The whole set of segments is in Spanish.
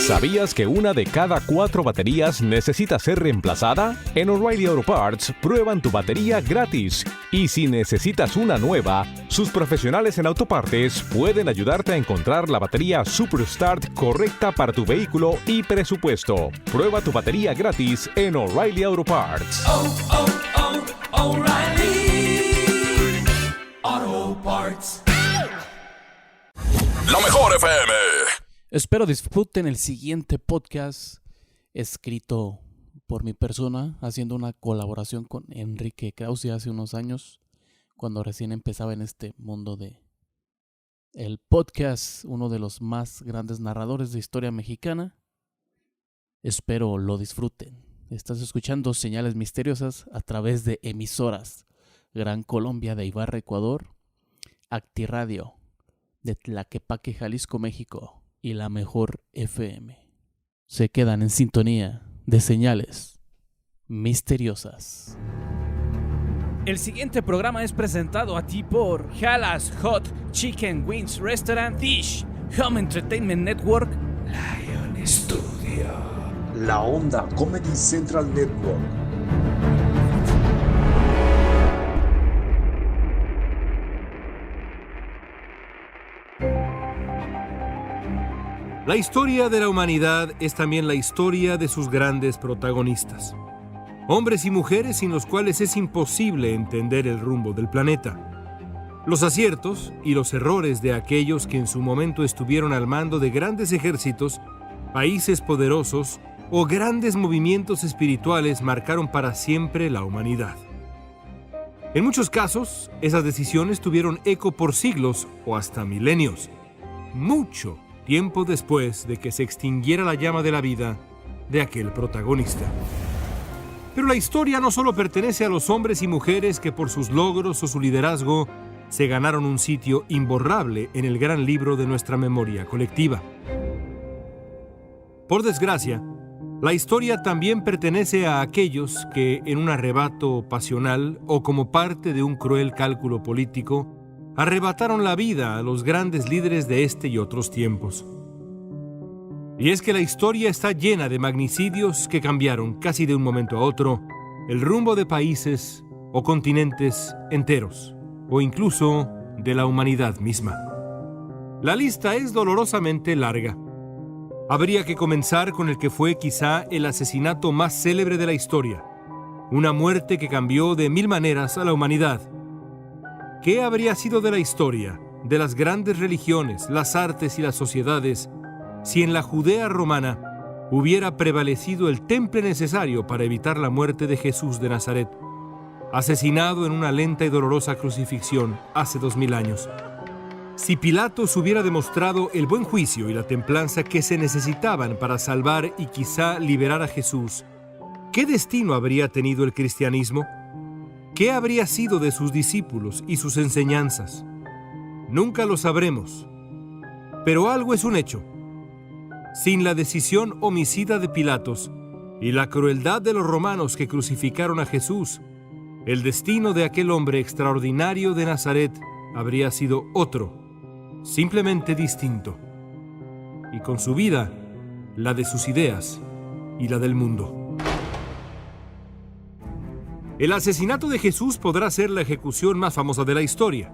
¿Sabías que una de cada 4 baterías necesita ser reemplazada? En O'Reilly Auto Parts prueban tu batería gratis. Y si necesitas una nueva, sus profesionales en autopartes pueden ayudarte a encontrar la batería Superstart correcta para tu vehículo y presupuesto. Prueba tu batería gratis en O'Reilly Auto Parts. O'Reilly Auto Parts. La mejor FM. Espero disfruten el siguiente podcast escrito por mi persona, haciendo una colaboración con Enrique Krause hace unos años, cuando recién empezaba en este mundo de el podcast, uno de los más grandes narradores de historia mexicana. Espero lo disfruten. Estás escuchando Señales Misteriosas a través de emisoras Gran Colombia de Ibarra, Ecuador, Acti Radio de Tlaquepaque, Jalisco, México, y La Mejor FM. Se quedan en sintonía de Señales Misteriosas. El siguiente programa es presentado a ti por Halas Hot Chicken Wings Restaurant, Dish, Home Entertainment Network, Lion Studio, La Onda Comedy Central Network. La historia de la humanidad es también la historia de sus grandes protagonistas. Hombres y mujeres sin los cuales es imposible entender el rumbo del planeta. Los aciertos y los errores de aquellos que en su momento estuvieron al mando de grandes ejércitos, países poderosos o grandes movimientos espirituales marcaron para siempre la humanidad. En muchos casos, esas decisiones tuvieron eco por siglos o hasta milenios. Mucho tiempo después de que se extinguiera la llama de la vida de aquel protagonista. Pero la historia no solo pertenece a los hombres y mujeres que por sus logros o su liderazgo se ganaron un sitio imborrable en el gran libro de nuestra memoria colectiva. Por desgracia, la historia también pertenece a aquellos que, en un arrebato pasional o como parte de un cruel cálculo político, arrebataron la vida a los grandes líderes de este y otros tiempos. Y es que la historia está llena de magnicidios que cambiaron casi de un momento a otro el rumbo de países o continentes enteros, o incluso de la humanidad misma. La lista es dolorosamente larga. Habría que comenzar con el que fue quizá el asesinato más célebre de la historia, una muerte que cambió de mil maneras a la humanidad. ¿Qué habría sido de la historia, de las grandes religiones, las artes y las sociedades, si en la Judea romana hubiera prevalecido el temple necesario para evitar la muerte de Jesús de Nazaret, asesinado en una lenta y dolorosa crucifixión hace 2000 años? Si Pilatos hubiera demostrado el buen juicio y la templanza que se necesitaban para salvar y quizá liberar a Jesús, ¿qué destino habría tenido el cristianismo? ¿Qué habría sido de sus discípulos y sus enseñanzas? Nunca lo sabremos. Pero algo es un hecho. Sin la decisión homicida de Pilatos y la crueldad de los romanos que crucificaron a Jesús, el destino de aquel hombre extraordinario de Nazaret habría sido otro, simplemente distinto. Y con su vida, la de sus ideas y la del mundo. El asesinato de Jesús podrá ser la ejecución más famosa de la historia.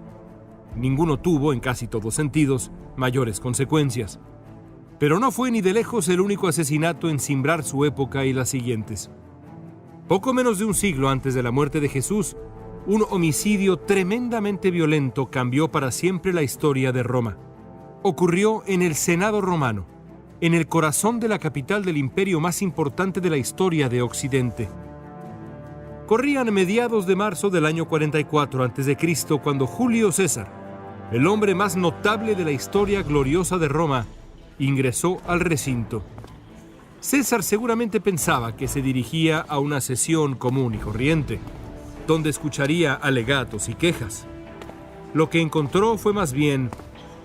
Ninguno tuvo, en casi todos sentidos, mayores consecuencias. Pero no fue ni de lejos el único asesinato en cimbrar su época y las siguientes. Poco menos de un siglo antes de la muerte de Jesús, un homicidio tremendamente violento cambió para siempre la historia de Roma. Ocurrió en el Senado romano, en el corazón de la capital del imperio más importante de la historia de Occidente. Corrían mediados de marzo del año 44 a.C., cuando Julio César, el hombre más notable de la historia gloriosa de Roma, ingresó al recinto. César seguramente pensaba que se dirigía a una sesión común y corriente, donde escucharía alegatos y quejas. Lo que encontró fue más bien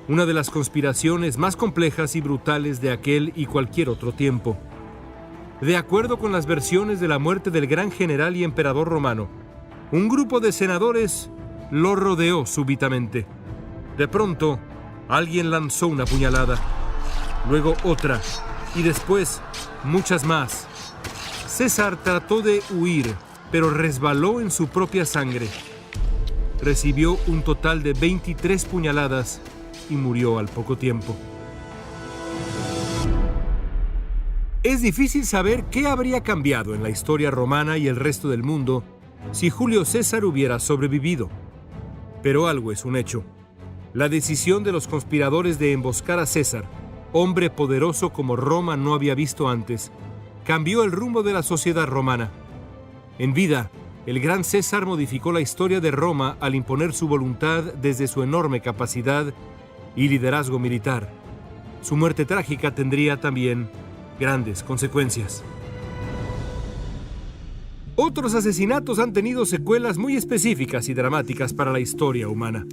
una de las conspiraciones más complejas y brutales de aquel y cualquier otro tiempo. De acuerdo con las versiones de la muerte del gran general y emperador romano, un grupo de senadores lo rodeó súbitamente. De pronto, alguien lanzó una puñalada, luego otra y después muchas más. César trató de huir, pero resbaló en su propia sangre. Recibió un total de 23 puñaladas y murió al poco tiempo. Es difícil saber qué habría cambiado en la historia romana y el resto del mundo si Julio César hubiera sobrevivido. Pero algo es un hecho. La decisión de los conspiradores de emboscar a César, hombre poderoso como Roma no había visto antes, cambió el rumbo de la sociedad romana. En vida, el gran César modificó la historia de Roma al imponer su voluntad desde su enorme capacidad y liderazgo militar. Su muerte trágica tendría también grandes consecuencias. Otros asesinatos han tenido secuelas muy específicas y dramáticas para la historia humana.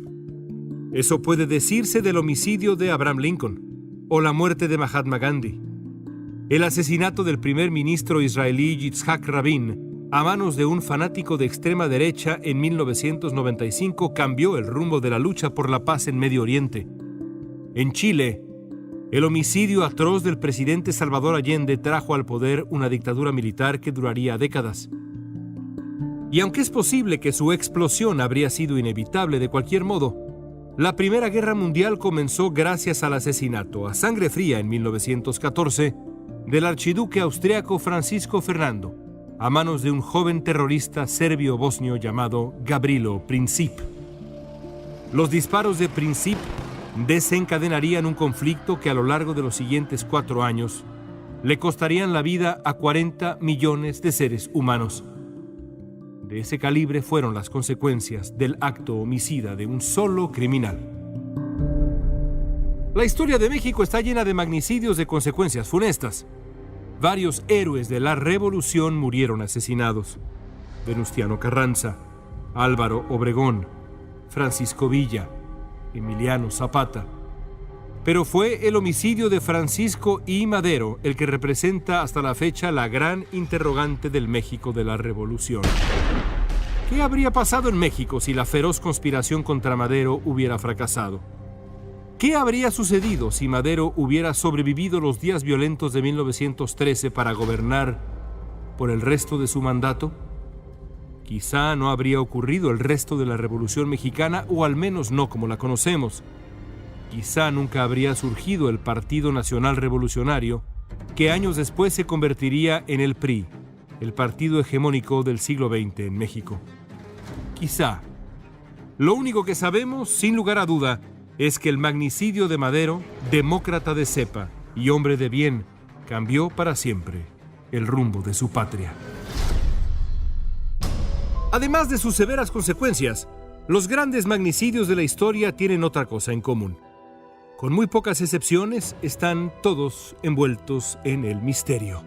Eso puede decirse del homicidio de Abraham Lincoln o la muerte de Mahatma Gandhi. El asesinato del primer ministro israelí Yitzhak Rabin a manos de un fanático de extrema derecha en 1995 cambió el rumbo de la lucha por la paz en Medio Oriente. En Chile, el homicidio atroz del presidente Salvador Allende trajo al poder una dictadura militar que duraría décadas. Y aunque es posible que su explosión habría sido inevitable de cualquier modo, la Primera Guerra Mundial comenzó gracias al asesinato a sangre fría en 1914 del archiduque austriaco Francisco Fernando a manos de un joven terrorista serbio-bosnio llamado Gavrilo Princip. Los disparos de Princip desencadenarían un conflicto que a lo largo de los siguientes 4 años le costarían la vida a 40 millones de seres humanos. De ese calibre fueron las consecuencias del acto homicida de un solo criminal. La historia de México está llena de magnicidios de consecuencias funestas. Varios héroes de la Revolución murieron asesinados. Venustiano Carranza, Álvaro Obregón, Francisco Villa, Emiliano Zapata. Pero fue el homicidio de Francisco I. Madero el que representa hasta la fecha la gran interrogante del México de la Revolución. ¿Qué habría pasado en México si la feroz conspiración contra Madero hubiera fracasado? ¿Qué habría sucedido si Madero hubiera sobrevivido los días violentos de 1913 para gobernar por el resto de su mandato? Quizá no habría ocurrido el resto de la Revolución Mexicana, o al menos no como la conocemos. Quizá nunca habría surgido el Partido Nacional Revolucionario, que años después se convertiría en el PRI, el partido hegemónico del siglo XX en México. Quizá. Lo único que sabemos, sin lugar a duda, es que el magnicidio de Madero, demócrata de cepa y hombre de bien, cambió para siempre el rumbo de su patria. Además de sus severas consecuencias, los grandes magnicidios de la historia tienen otra cosa en común. Con muy pocas excepciones, están todos envueltos en el misterio.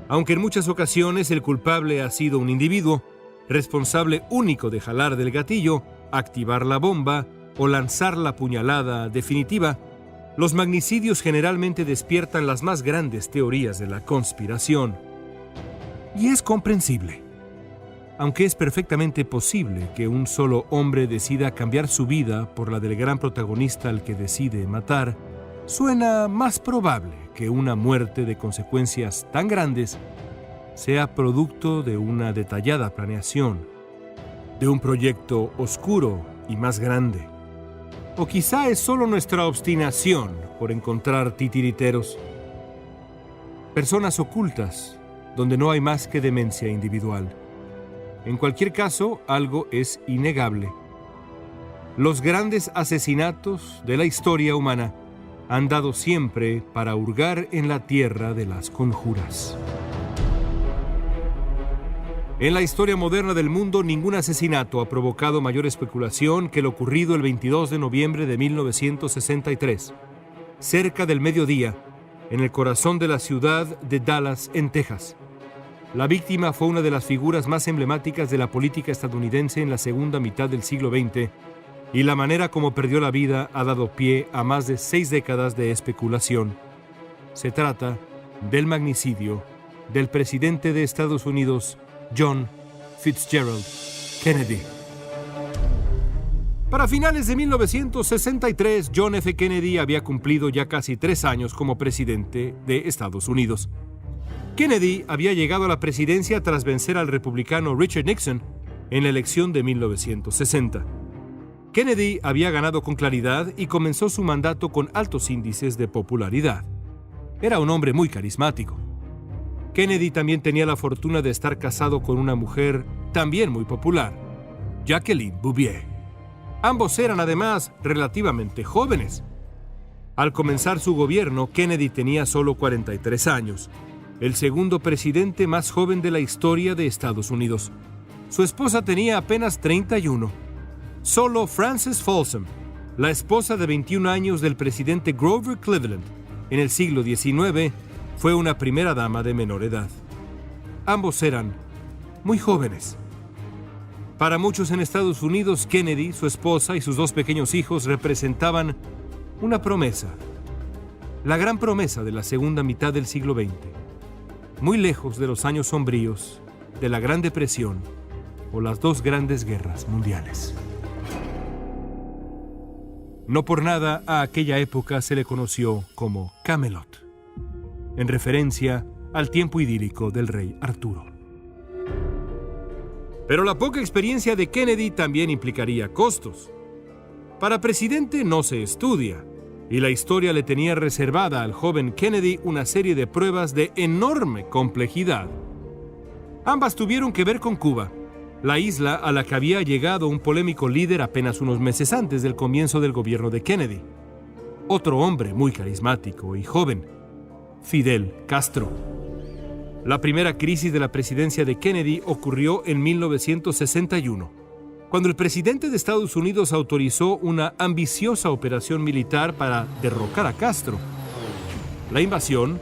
Aunque en muchas ocasiones el culpable ha sido un individuo, responsable único de jalar del gatillo, activar la bomba o lanzar la puñalada definitiva, los magnicidios generalmente despiertan las más grandes teorías de la conspiración. Y es comprensible. Aunque es perfectamente posible que un solo hombre decida cambiar su vida por la del gran protagonista al que decide matar, suena más probable que una muerte de consecuencias tan grandes sea producto de una detallada planeación, de un proyecto oscuro y más grande. O quizá es solo nuestra obstinación por encontrar titiriteros, personas ocultas donde no hay más que demencia individual. En cualquier caso, algo es innegable. Los grandes asesinatos de la historia humana han dado siempre para hurgar en la tierra de las conjuras. En la historia moderna del mundo, ningún asesinato ha provocado mayor especulación que lo ocurrido el 22 de noviembre de 1963, cerca del mediodía, en el corazón de la ciudad de Dallas, en Texas. La víctima fue una de las figuras más emblemáticas de la política estadounidense en la segunda mitad del siglo XX, y la manera como perdió la vida ha dado pie a más de 6 décadas de especulación. Se trata del magnicidio del presidente de Estados Unidos, John Fitzgerald Kennedy. Para finales de 1963, John F. Kennedy había cumplido ya casi 3 años como presidente de Estados Unidos. Kennedy había llegado a la presidencia tras vencer al republicano Richard Nixon en la elección de 1960. Kennedy había ganado con claridad y comenzó su mandato con altos índices de popularidad. Era un hombre muy carismático. Kennedy también tenía la fortuna de estar casado con una mujer también muy popular, Jacqueline Bouvier. Ambos eran además relativamente jóvenes. Al comenzar su gobierno, Kennedy tenía solo 43 años, el segundo presidente más joven de la historia de Estados Unidos. Su esposa tenía apenas 31. Solo Frances Folsom, la esposa de 21 años del presidente Grover Cleveland en el siglo XIX, fue una primera dama de menor edad. Ambos eran muy jóvenes. Para muchos en Estados Unidos, Kennedy, su esposa y sus 2 pequeños hijos representaban una promesa, la gran promesa de la segunda mitad del siglo XX, muy lejos de los años sombríos, de la Gran Depresión o las 2 grandes guerras mundiales. No por nada a aquella época se le conoció como Camelot, en referencia al tiempo idílico del rey Arturo. Pero la poca experiencia de Kennedy también implicaría costos. Para presidente no se estudia, y la historia le tenía reservada al joven Kennedy una serie de pruebas de enorme complejidad. Ambas tuvieron que ver con Cuba, la isla a la que había llegado un polémico líder apenas unos meses antes del comienzo del gobierno de Kennedy. Otro hombre muy carismático y joven, Fidel Castro. La primera crisis de la presidencia de Kennedy ocurrió en 1961, cuando el presidente de Estados Unidos autorizó una ambiciosa operación militar para derrocar a Castro. La invasión,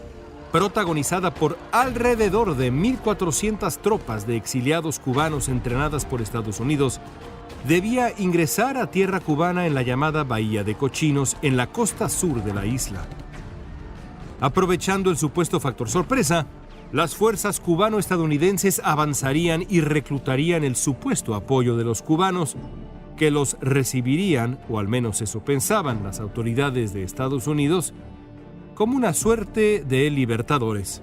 protagonizada por alrededor de 1.400 tropas de exiliados cubanos entrenadas por Estados Unidos, debía ingresar a tierra cubana en la llamada Bahía de Cochinos, en la costa sur de la isla. Aprovechando el supuesto factor sorpresa, las fuerzas cubano-estadounidenses avanzarían y reclutarían el supuesto apoyo de los cubanos, que los recibirían, o al menos eso pensaban las autoridades de Estados Unidos, como una suerte de libertadores.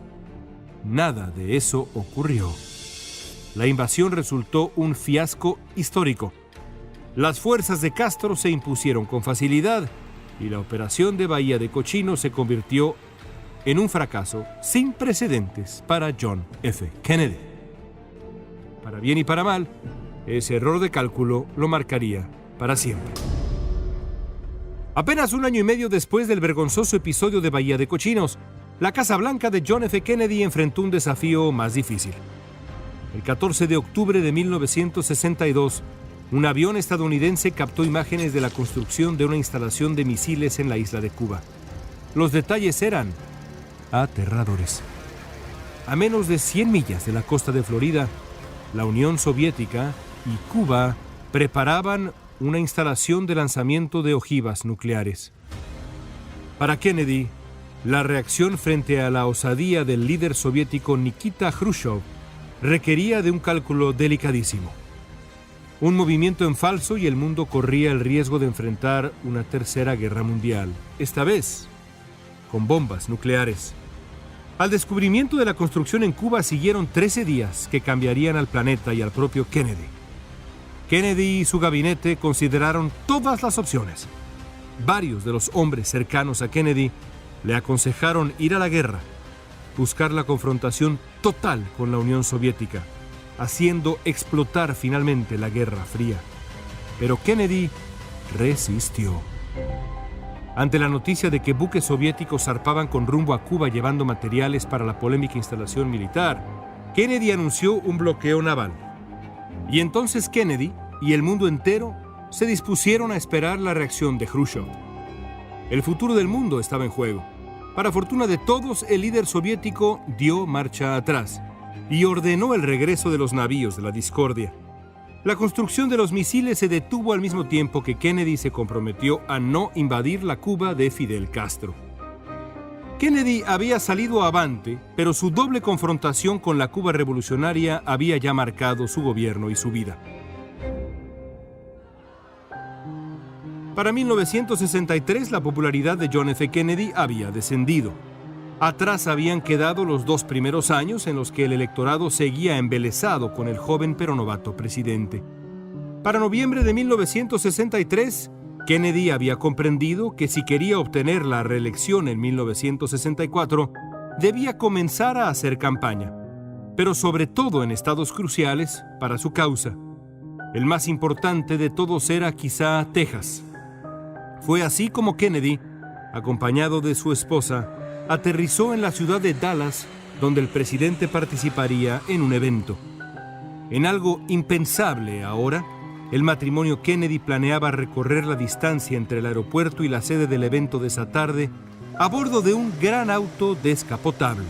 Nada de eso ocurrió. La invasión resultó un fiasco histórico. Las fuerzas de Castro se impusieron con facilidad y la operación de Bahía de Cochinos se convirtió en un fracaso sin precedentes para John F. Kennedy. Para bien y para mal, ese error de cálculo lo marcaría para siempre. Apenas 1 año y medio después del vergonzoso episodio de Bahía de Cochinos, la Casa Blanca de John F. Kennedy enfrentó un desafío más difícil. El 14 de octubre de 1962, un avión estadounidense captó imágenes de la construcción de una instalación de misiles en la isla de Cuba. Los detalles eran aterradores. A menos de 100 millas de la costa de Florida, la Unión Soviética y Cuba preparaban una instalación de lanzamiento de ojivas nucleares. Para Kennedy, la reacción frente a la osadía del líder soviético Nikita Khrushchev requería de un cálculo delicadísimo. Un movimiento en falso y el mundo corría el riesgo de enfrentar una tercera guerra mundial, esta vez con bombas nucleares. Al descubrimiento de la construcción en Cuba siguieron 13 días que cambiarían al planeta y al propio Kennedy. Kennedy y su gabinete consideraron todas las opciones. Varios de los hombres cercanos a Kennedy le aconsejaron ir a la guerra, buscar la confrontación total con la Unión Soviética, haciendo explotar finalmente la Guerra Fría. Pero Kennedy resistió. Ante la noticia de que buques soviéticos zarpaban con rumbo a Cuba llevando materiales para la polémica instalación militar, Kennedy anunció un bloqueo naval. Y entonces Kennedy y el mundo entero se dispusieron a esperar la reacción de Khrushchev. El futuro del mundo estaba en juego. Para fortuna de todos, el líder soviético dio marcha atrás y ordenó el regreso de los navíos de la discordia. La construcción de los misiles se detuvo al mismo tiempo que Kennedy se comprometió a no invadir la Cuba de Fidel Castro. Kennedy había salido avante, pero su doble confrontación con la Cuba revolucionaria había ya marcado su gobierno y su vida. Para 1963, la popularidad de John F. Kennedy había descendido. Atrás habían quedado los 2 primeros años en los que el electorado seguía embelesado con el joven pero novato presidente. Para noviembre de 1963, Kennedy había comprendido que si quería obtener la reelección en 1964, debía comenzar a hacer campaña, pero sobre todo en estados cruciales para su causa. El más importante de todos era quizá Texas. Fue así como Kennedy, acompañado de su esposa, aterrizó en la ciudad de Dallas, donde el presidente participaría en un evento. En algo impensable ahora, el matrimonio Kennedy planeaba recorrer la distancia entre el aeropuerto y la sede del evento de esa tarde a bordo de un gran auto descapotable,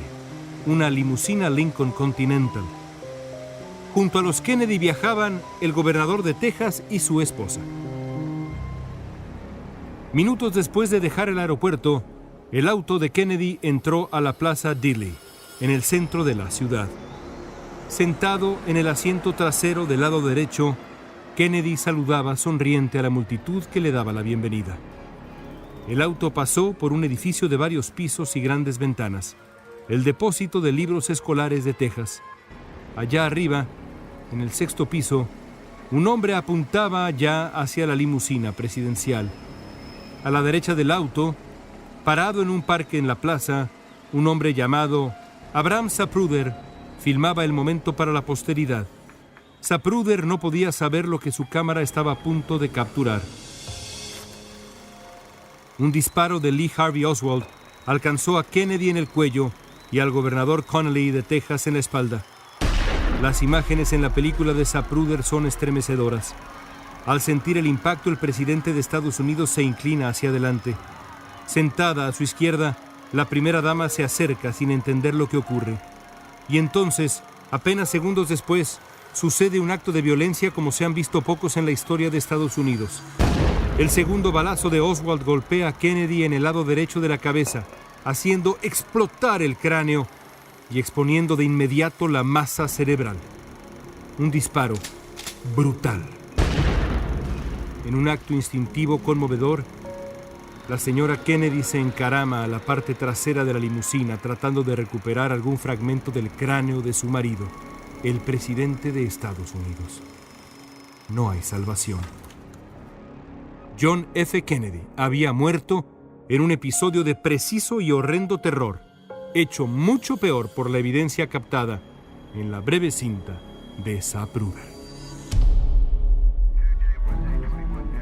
una limusina Lincoln Continental. Junto a los Kennedy viajaban el gobernador de Texas y su esposa. Minutos después de dejar el aeropuerto, el auto de Kennedy entró a la Plaza Dilley, en el centro de la ciudad. Sentado en el asiento trasero del lado derecho, Kennedy saludaba sonriente a la multitud que le daba la bienvenida. El auto pasó por un edificio de varios pisos y grandes ventanas, el depósito de libros escolares de Texas. Allá arriba, en el 6º piso, un hombre apuntaba ya hacia la limusina presidencial. A la derecha del auto, parado en un parque en la plaza, un hombre llamado Abraham Zapruder filmaba el momento para la posteridad. Zapruder no podía saber lo que su cámara estaba a punto de capturar. Un disparo de Lee Harvey Oswald alcanzó a Kennedy en el cuello y al gobernador Connally de Texas en la espalda. Las imágenes en la película de Zapruder son estremecedoras. Al sentir el impacto, el presidente de Estados Unidos se inclina hacia adelante. Sentada a su izquierda, la primera dama se acerca sin entender lo que ocurre. Y entonces, apenas segundos después, sucede un acto de violencia como se han visto pocos en la historia de Estados Unidos. El segundo balazo de Oswald golpea a Kennedy en el lado derecho de la cabeza, haciendo explotar el cráneo y exponiendo de inmediato la masa cerebral. Un disparo brutal. En un acto instintivo conmovedor, la señora Kennedy se encarama a la parte trasera de la limusina tratando de recuperar algún fragmento del cráneo de su marido, el presidente de Estados Unidos. No hay salvación. John F. Kennedy había muerto en un episodio de preciso y horrendo terror, hecho mucho peor por la evidencia captada en la breve cinta de Zapruder.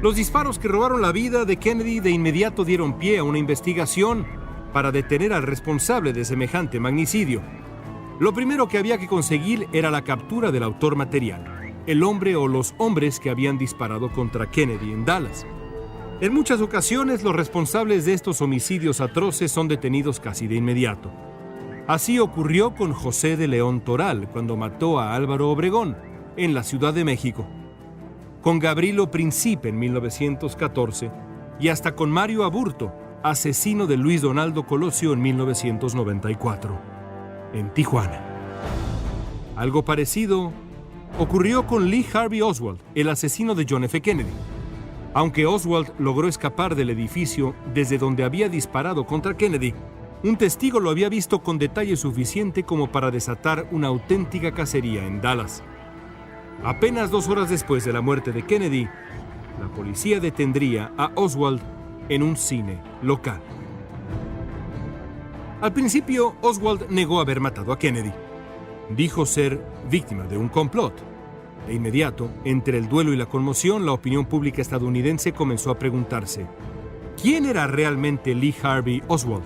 Los disparos que robaron la vida de Kennedy de inmediato dieron pie a una investigación para detener al responsable de semejante magnicidio. Lo primero que había que conseguir era la captura del autor material, el hombre o los hombres que habían disparado contra Kennedy en Dallas. En muchas ocasiones, los responsables de estos homicidios atroces son detenidos casi de inmediato. Así ocurrió con José de León Toral cuando mató a Álvaro Obregón en la Ciudad de México, con Gabrilo Principe en 1914 y hasta con Mario Aburto, asesino de Luis Donaldo Colosio en 1994, en Tijuana. Algo parecido ocurrió con Lee Harvey Oswald, el asesino de John F. Kennedy. Aunque Oswald logró escapar del edificio desde donde había disparado contra Kennedy, un testigo lo había visto con detalle suficiente como para desatar una auténtica cacería en Dallas. Apenas 2 horas después de la muerte de Kennedy, la policía detendría a Oswald en un cine local. Al principio, Oswald negó haber matado a Kennedy. Dijo ser víctima de un complot. De inmediato, entre el duelo y la conmoción, la opinión pública estadounidense comenzó a preguntarse: ¿quién era realmente Lee Harvey Oswald?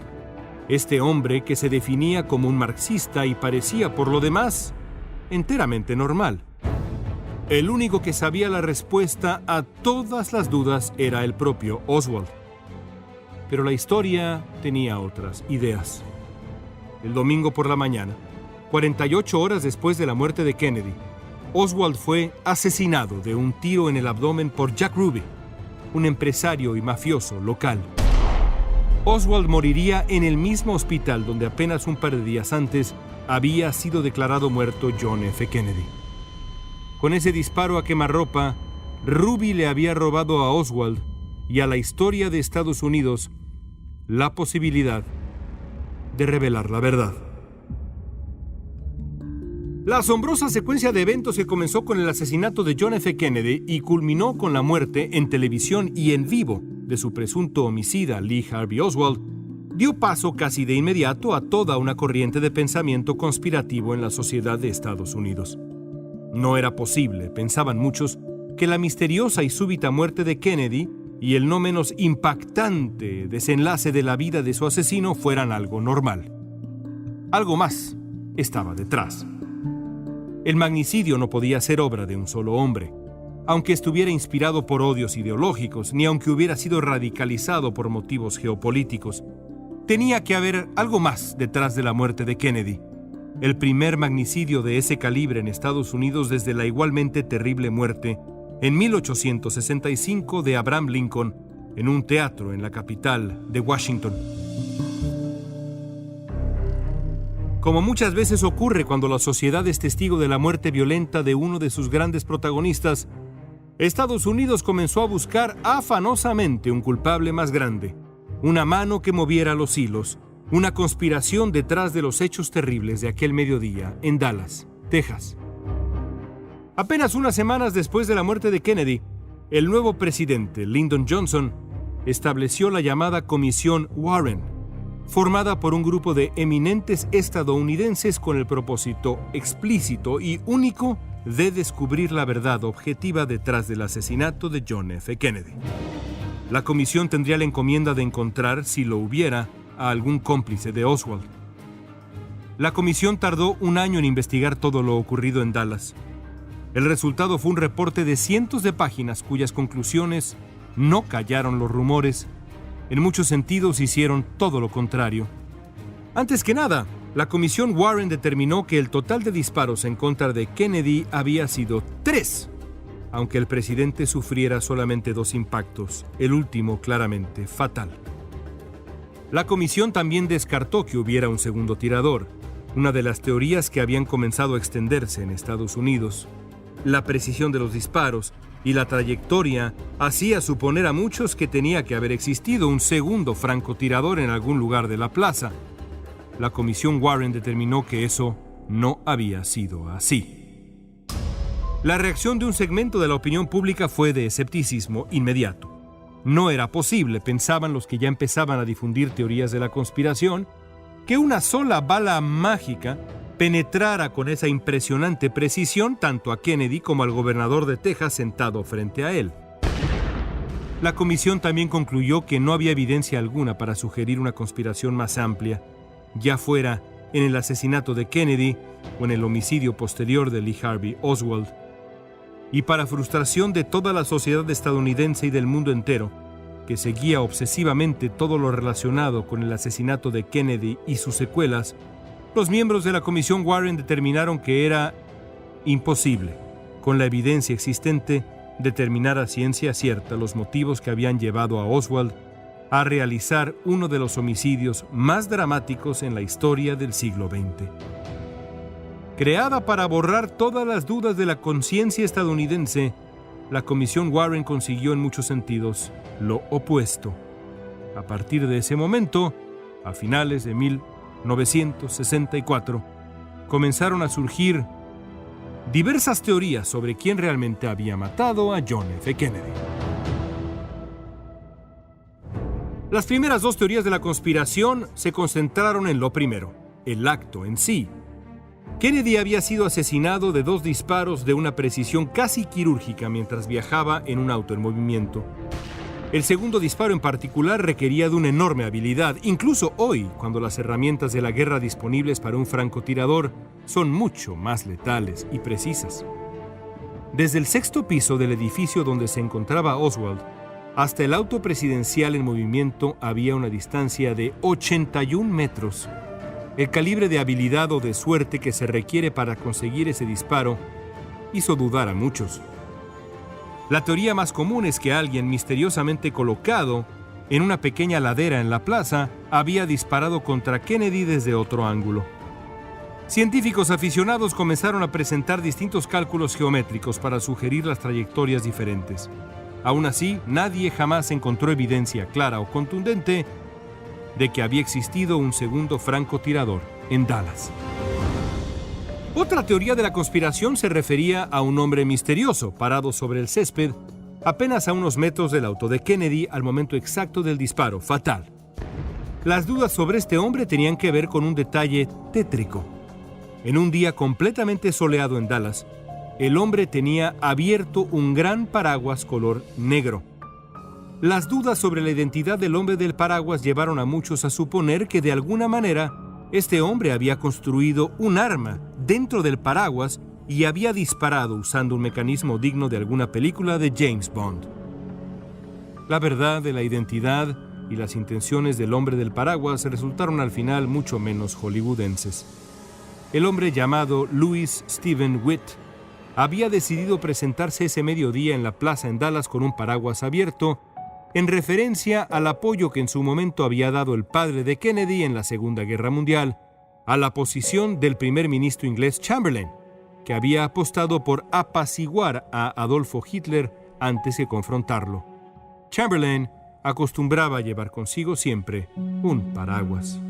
Este hombre que se definía como un marxista y parecía, por lo demás, enteramente normal. El único que sabía la respuesta a todas las dudas era el propio Oswald. Pero la historia tenía otras ideas. El domingo por la mañana, 48 horas después de la muerte de Kennedy, Oswald fue asesinado de un tiro en el abdomen por Jack Ruby, un empresario y mafioso local. Oswald moriría en el mismo hospital donde apenas un par de días antes había sido declarado muerto John F. Kennedy. Con ese disparo a quemarropa, Ruby le había robado a Oswald y a la historia de Estados Unidos la posibilidad de revelar la verdad. La asombrosa secuencia de eventos que comenzó con el asesinato de John F. Kennedy y culminó con la muerte en televisión y en vivo de su presunto homicida Lee Harvey Oswald dio paso casi de inmediato a toda una corriente de pensamiento conspirativo en la sociedad de Estados Unidos. No era posible, pensaban muchos, que la misteriosa y súbita muerte de Kennedy y el no menos impactante desenlace de la vida de su asesino fueran algo normal. Algo más estaba detrás. El magnicidio no podía ser obra de un solo hombre, aunque estuviera inspirado por odios ideológicos, ni aunque hubiera sido radicalizado por motivos geopolíticos. Tenía que haber algo más detrás de la muerte de Kennedy, el primer magnicidio de ese calibre en Estados Unidos desde la igualmente terrible muerte en 1865 de Abraham Lincoln en un teatro en la capital de Washington. Como muchas veces ocurre cuando la sociedad es testigo de la muerte violenta de uno de sus grandes protagonistas, Estados Unidos comenzó a buscar afanosamente un culpable más grande, una mano que moviera los hilos, una conspiración detrás de los hechos terribles de aquel mediodía en Dallas, Texas. Apenas unas semanas después de la muerte de Kennedy, el nuevo presidente, Lyndon Johnson, estableció la llamada Comisión Warren, formada por un grupo de eminentes estadounidenses con el propósito explícito y único de descubrir la verdad objetiva detrás del asesinato de John F. Kennedy. La comisión tendría la encomienda de encontrar, si lo hubiera, a algún cómplice de Oswald. La comisión tardó un año en investigar todo lo ocurrido en Dallas. El resultado fue un reporte de cientos de páginas cuyas conclusiones no callaron los rumores. En muchos sentidos hicieron todo lo contrario. Antes que nada, la Comisión Warren determinó que el total de disparos en contra de Kennedy había sido 3, aunque el presidente sufriera solamente 2 impactos, el último claramente fatal. La comisión también descartó que hubiera un segundo tirador, una de las teorías que habían comenzado a extenderse en Estados Unidos. La precisión de los disparos y la trayectoria hacía suponer a muchos que tenía que haber existido un segundo francotirador en algún lugar de la plaza. La Comisión Warren determinó que eso no había sido así. La reacción de un segmento de la opinión pública fue de escepticismo inmediato. No era posible, pensaban los que ya empezaban a difundir teorías de la conspiración, que una sola bala mágica penetrara con esa impresionante precisión tanto a Kennedy como al gobernador de Texas sentado frente a él. La comisión también concluyó que no había evidencia alguna para sugerir una conspiración más amplia, ya fuera en el asesinato de Kennedy o en el homicidio posterior de Lee Harvey Oswald. Y para frustración de toda la sociedad estadounidense y del mundo entero, que seguía obsesivamente todo lo relacionado con el asesinato de Kennedy y sus secuelas, los miembros de la Comisión Warren determinaron que era imposible, con la evidencia existente, determinar a ciencia cierta los motivos que habían llevado a Oswald a realizar uno de los homicidios más dramáticos en la historia del siglo XX. Creada para borrar todas las dudas de la conciencia estadounidense, la Comisión Warren consiguió en muchos sentidos lo opuesto. A partir de ese momento, a finales de 1964, comenzaron a surgir diversas teorías sobre quién realmente había matado a John F. Kennedy. Las primeras 2 teorías de la conspiración se concentraron en lo primero, el acto en sí. Kennedy había sido asesinado de 2 disparos de una precisión casi quirúrgica mientras viajaba en un auto en movimiento. El segundo disparo en particular requería de una enorme habilidad, incluso hoy, cuando las herramientas de la guerra disponibles para un francotirador son mucho más letales y precisas. Desde el 6º piso del edificio donde se encontraba Oswald hasta el auto presidencial en movimiento había una distancia de 81 metros. El calibre de habilidad o de suerte que se requiere para conseguir ese disparo hizo dudar a muchos. La teoría más común es que alguien misteriosamente colocado en una pequeña ladera en la plaza había disparado contra Kennedy desde otro ángulo. Científicos aficionados comenzaron a presentar distintos cálculos geométricos para sugerir las trayectorias diferentes. Aún así, nadie jamás encontró evidencia clara o contundente de que había existido un segundo francotirador en Dallas. Otra teoría de la conspiración se refería a un hombre misterioso parado sobre el césped apenas a unos metros del auto de Kennedy al momento exacto del disparo fatal. Las dudas sobre este hombre tenían que ver con un detalle tétrico. En un día completamente soleado en Dallas, el hombre tenía abierto un gran paraguas color negro. Las dudas sobre la identidad del hombre del paraguas llevaron a muchos a suponer que de alguna manera este hombre había construido un arma dentro del paraguas y había disparado usando un mecanismo digno de alguna película de James Bond. La verdad de la identidad y las intenciones del hombre del paraguas resultaron al final mucho menos hollywoodenses. El hombre llamado Louis Stephen Witt había decidido presentarse ese mediodía en la plaza en Dallas con un paraguas abierto en referencia al apoyo que en su momento había dado el padre de Kennedy en la Segunda Guerra Mundial a la posición del primer ministro inglés Chamberlain, que había apostado por apaciguar a Adolfo Hitler antes de confrontarlo. Chamberlain acostumbraba a llevar consigo siempre un paraguas.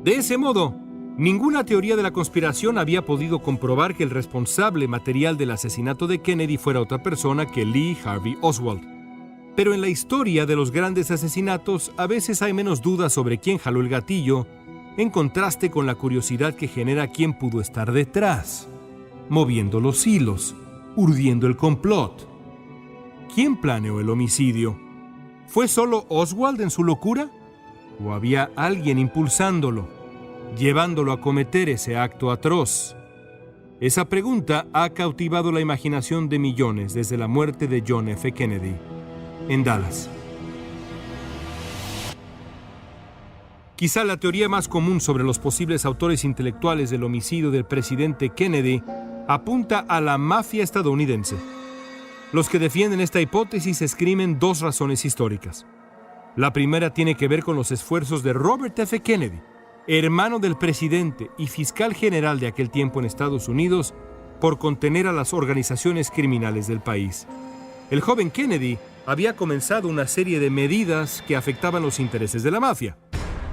De ese modo, ninguna teoría de la conspiración había podido comprobar que el responsable material del asesinato de Kennedy fuera otra persona que Lee Harvey Oswald. Pero en la historia de los grandes asesinatos, a veces hay menos dudas sobre quién jaló el gatillo, en contraste con la curiosidad que genera quién pudo estar detrás, moviendo los hilos, urdiendo el complot. ¿Quién planeó el homicidio? ¿Fue solo Oswald en su locura? ¿O había alguien impulsándolo, llevándolo a cometer ese acto atroz? Esa pregunta ha cautivado la imaginación de millones desde la muerte de John F. Kennedy en Dallas. Quizá la teoría más común sobre los posibles autores intelectuales del homicidio del presidente Kennedy apunta a la mafia estadounidense. Los que defienden esta hipótesis esgrimen dos razones históricas. La primera tiene que ver con los esfuerzos de Robert F. Kennedy, hermano del presidente y fiscal general de aquel tiempo en Estados Unidos, por contener a las organizaciones criminales del país. El joven Kennedy había comenzado una serie de medidas que afectaban los intereses de la mafia.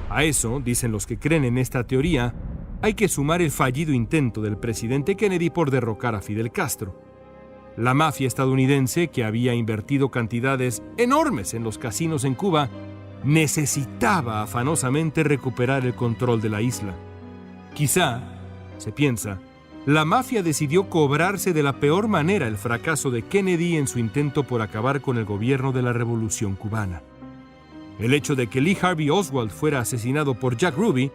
A eso, dicen los que creen en esta teoría, hay que sumar el fallido intento del presidente Kennedy por derrocar a Fidel Castro. La mafia estadounidense, que había invertido cantidades enormes en los casinos en Cuba, necesitaba afanosamente recuperar el control de la isla. Quizá, se piensa, la mafia decidió cobrarse de la peor manera el fracaso de Kennedy en su intento por acabar con el gobierno de la Revolución Cubana. El hecho de que Lee Harvey Oswald fuera asesinado por Jack Ruby,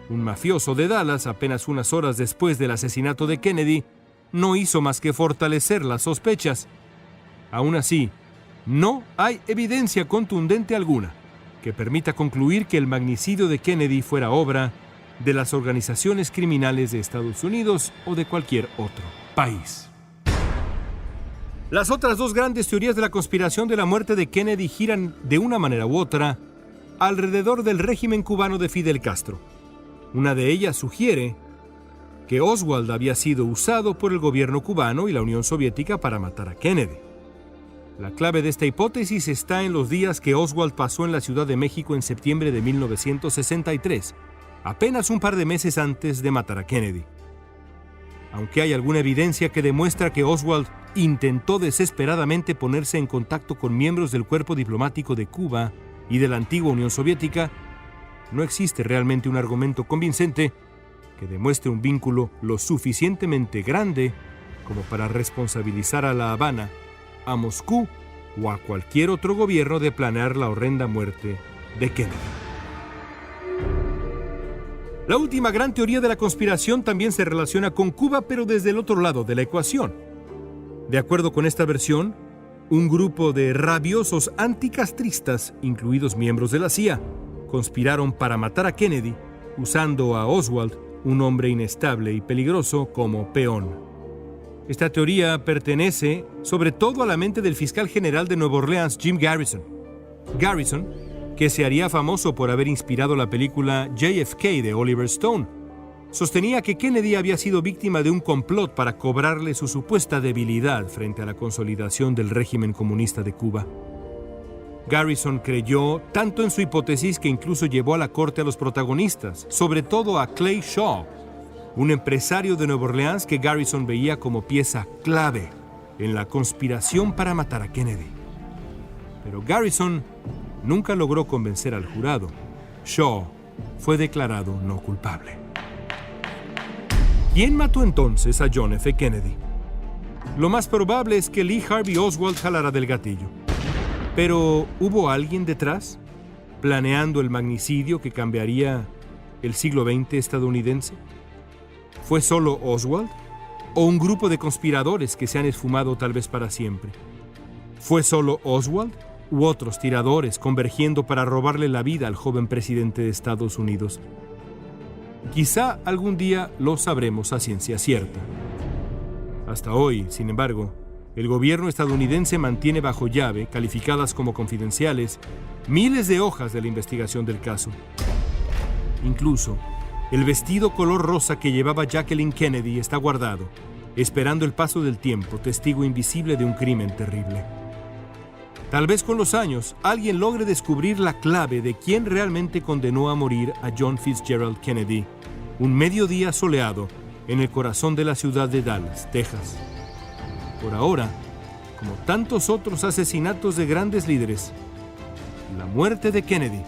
un mafioso de Dallas, apenas unas horas después del asesinato de Kennedy, no hizo más que fortalecer las sospechas. Aún así, no hay evidencia contundente alguna que permita concluir que el magnicidio de Kennedy fuera obra de las organizaciones criminales de Estados Unidos o de cualquier otro país. Las otras dos grandes teorías de la conspiración de la muerte de Kennedy giran de una manera u otra alrededor del régimen cubano de Fidel Castro. Una de ellas sugiere que Oswald había sido usado por el gobierno cubano y la Unión Soviética para matar a Kennedy. La clave de esta hipótesis está en los días que Oswald pasó en la Ciudad de México en septiembre de 1963, apenas un par de meses antes de matar a Kennedy. Aunque hay alguna evidencia que demuestra que Oswald intentó desesperadamente ponerse en contacto con miembros del cuerpo diplomático de Cuba y de la antigua Unión Soviética, no existe realmente un argumento convincente que demuestre un vínculo lo suficientemente grande como para responsabilizar a La Habana, a Moscú o a cualquier otro gobierno de planear la horrenda muerte de Kennedy. La última gran teoría de la conspiración también se relaciona con Cuba, pero desde el otro lado de la ecuación. De acuerdo con esta versión, un grupo de rabiosos anticastristas, incluidos miembros de la CIA, conspiraron para matar a Kennedy, usando a Oswald, un hombre inestable y peligroso, como peón. Esta teoría pertenece sobre todo a la mente del fiscal general de Nueva Orleans, Jim Garrison. Garrison, que se haría famoso por haber inspirado la película JFK de Oliver Stone, sostenía que Kennedy había sido víctima de un complot para cobrarle su supuesta debilidad frente a la consolidación del régimen comunista de Cuba. Garrison creyó tanto en su hipótesis que incluso llevó a la corte a los protagonistas, sobre todo a Clay Shaw, un empresario de Nueva Orleans que Garrison veía como pieza clave en la conspiración para matar a Kennedy. Pero Garrison nunca logró convencer al jurado. Shaw fue declarado no culpable. ¿Quién mató entonces a John F. Kennedy? Lo más probable es que Lee Harvey Oswald jalara del gatillo. Pero, ¿hubo alguien detrás, planeando el magnicidio que cambiaría el siglo XX estadounidense? ¿Fue solo Oswald? ¿O un grupo de conspiradores que se han esfumado tal vez para siempre? ¿Fue solo Oswald? ¿U otros tiradores convergiendo para robarle la vida al joven presidente de Estados Unidos? Quizá algún día lo sabremos a ciencia cierta. Hasta hoy, sin embargo, el gobierno estadounidense mantiene bajo llave, calificadas como confidenciales, miles de hojas de la investigación del caso. Incluso, el vestido color rosa que llevaba Jacqueline Kennedy está guardado, esperando el paso del tiempo, testigo invisible de un crimen terrible. Tal vez con los años alguien logre descubrir la clave de quién realmente condenó a morir a John Fitzgerald Kennedy, un mediodía soleado en el corazón de la ciudad de Dallas, Texas. Por ahora, como tantos otros asesinatos de grandes líderes, la muerte de Kennedy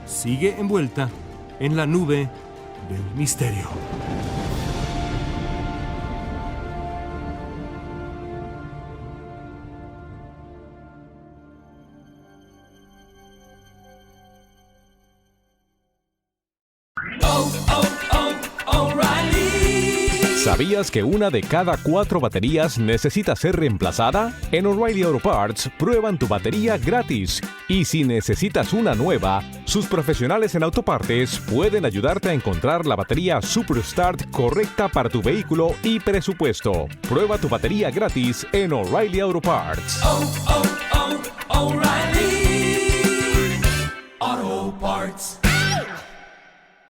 sigue envuelta en la nube del misterio. ¿Sabías que una de cada 4 baterías necesita ser reemplazada? En O'Reilly Auto Parts prueban tu batería gratis. Y si necesitas una nueva, sus profesionales en autopartes pueden ayudarte a encontrar la batería Superstart correcta para tu vehículo y presupuesto. Prueba tu batería gratis en O'Reilly Auto Parts. O'Reilly.